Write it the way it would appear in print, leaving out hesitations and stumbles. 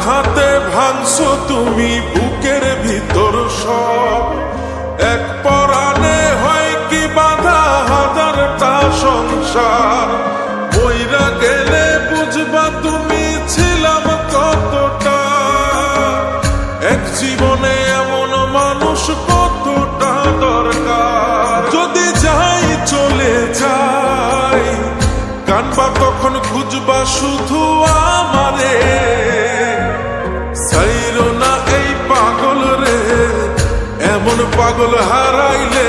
আঘাতে ভাঙছো তুমি বুকের ভিতর সব। এক পরাণে হয় কি বাধা হাজারটা সংসার। বইরা গেলে বুঝবা তুমি ছিলাম কতটা। এক জীবনে এমন মানুষ কতটা দরকার। যদি যাই চলে যাই কানবা তখন খুঁজবা শুধু আমারে। সাইরো না এই পাগল রে, এমন পাগল হারাইলে